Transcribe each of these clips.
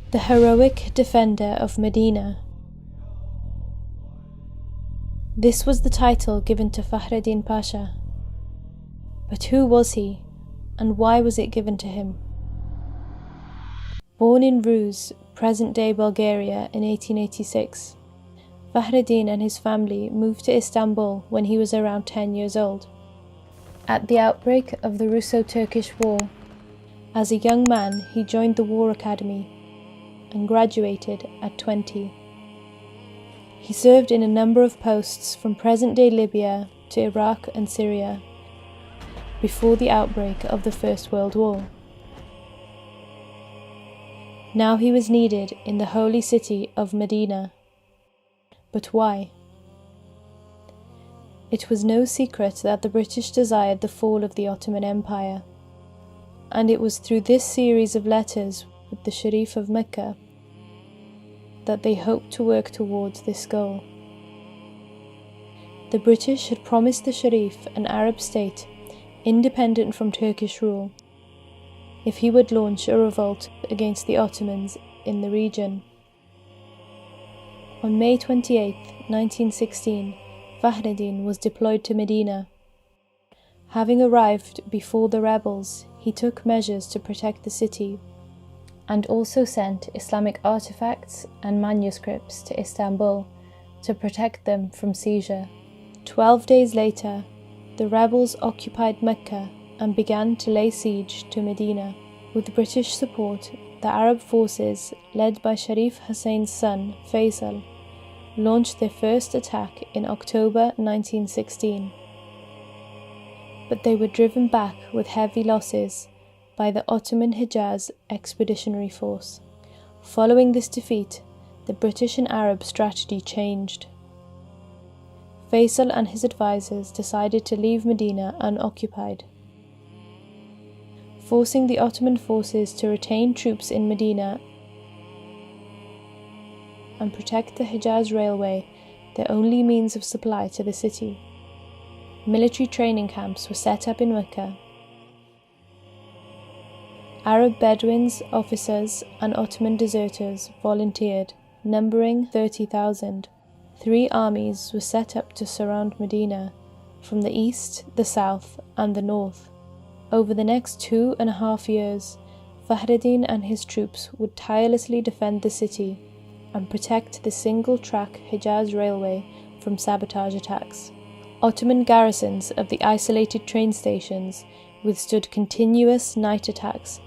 The heroic defender of Medina. This was the title given to Fahreddin Pasha. But who was he, and why was it given to him? Born in Rus, present-day Bulgaria, in 1886, Fahreddin and his family moved to Istanbul when he was around 10 years old. At the outbreak of the Russo-Turkish War, as a young man he joined the War Academy and graduated at 20. He served in a number of posts from present-day Libya to Iraq and Syria before the outbreak of the First World War. Now he was needed in the holy city of Medina. But why? It was no secret that the British desired the fall of the Ottoman Empire, and it was through this series of letters with the Sharif of Mecca that they hoped to work towards this goal. The British had promised the Sharif an Arab state independent from Turkish rule if he would launch a revolt against the Ottomans in the region. On May 28, 1916, Fahreddin was deployed to Medina. Having arrived before the rebels, he took measures to protect the city and also sent Islamic artifacts and manuscripts to Istanbul to protect them from seizure. 12 days later, the rebels occupied Mecca and began to lay siege to Medina. With British support, the Arab forces, led by Sharif Hussein's son, Faisal, launched their first attack in October 1916. But they were driven back with heavy losses by the Ottoman Hejaz Expeditionary Force. Following this defeat, the British and Arab strategy changed. Faisal and his advisors decided to leave Medina unoccupied. Forcing the Ottoman forces to retain troops in Medina and protect the Hejaz Railway, their only means of supply to the city. Military training camps were set up in Mecca. Arab Bedouins, officers, and Ottoman deserters volunteered, numbering 30,000. 3 armies were set up to surround Medina from the east, the south, and the north. Over the next 2.5 years, Fahreddin and his troops would tirelessly defend the city and protect the single-track Hejaz Railway from sabotage attacks. Ottoman garrisons of the isolated train stations withstood continuous night attacks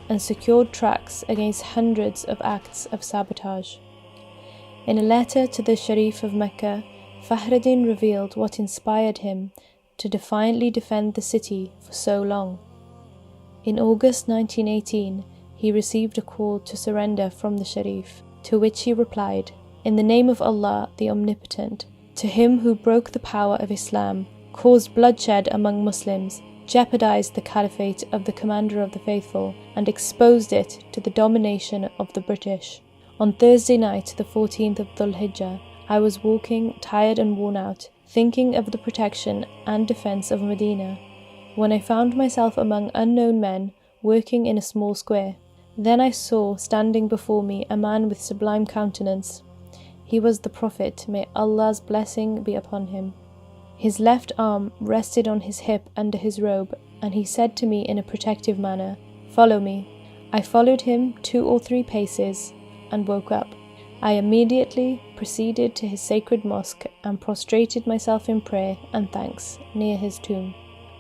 and secured tracks against hundreds of acts of sabotage. In a letter to the Sharif of Mecca, Fahreddin revealed what inspired him to defiantly defend the city for so long. In August 1918, he received a call to surrender from the Sharif, to which he replied, "In the name of Allah, the Omnipotent, to him who broke the power of Islam, caused bloodshed among Muslims, jeopardized the caliphate of the Commander of the Faithful, and exposed it to the domination of the British. On Thursday night, the 14th of Dhul Hijjah, I was walking, tired and worn out, thinking of the protection and defense of Medina, when I found myself among unknown men working in a small square. Then I saw standing before me a man with sublime countenance. He was the Prophet, may Allah's blessing be upon him. His left arm rested on his hip under his robe, and he said to me in a protective manner, 'Follow me.' I followed him 2 or 3 paces and woke up. I immediately proceeded to his sacred mosque and prostrated myself in prayer and thanks near his tomb.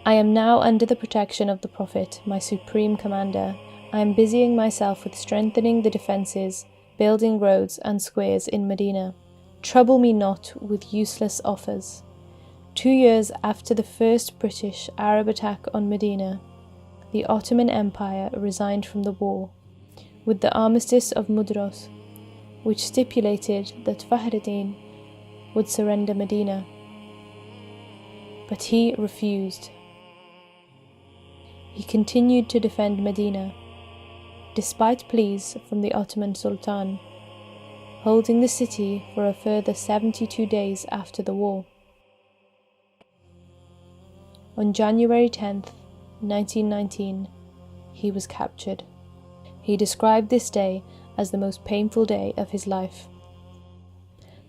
I am now under the protection of the Prophet, my supreme commander. I am busying myself with strengthening the defences, building roads and squares in Medina. Trouble me not with useless offers." 2 years after the first British-Arab attack on Medina, the Ottoman Empire resigned from the war, with the Armistice of Mudros, which stipulated that Fahreddin would surrender Medina. But he refused. He continued to defend Medina, despite pleas from the Ottoman Sultan, holding the city for a further 72 days after the war. On January 10th, 1919, he was captured. He described this day as the most painful day of his life.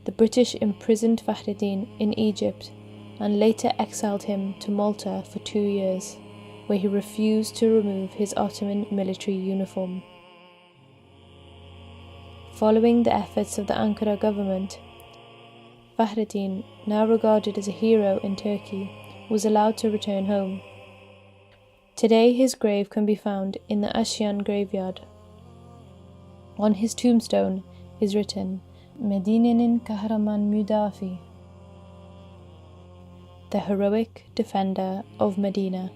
The British imprisoned Fahreddin in Egypt and later exiled him to Malta for 2 years, where he refused to remove his Ottoman military uniform. Following the efforts of the Ankara government, Fahreddin, now regarded as a hero in Turkey, was allowed to return home. Today his grave can be found in the Ashian graveyard. On his tombstone is written, Medine'nin kahraman müdafi, the heroic defender of Medina.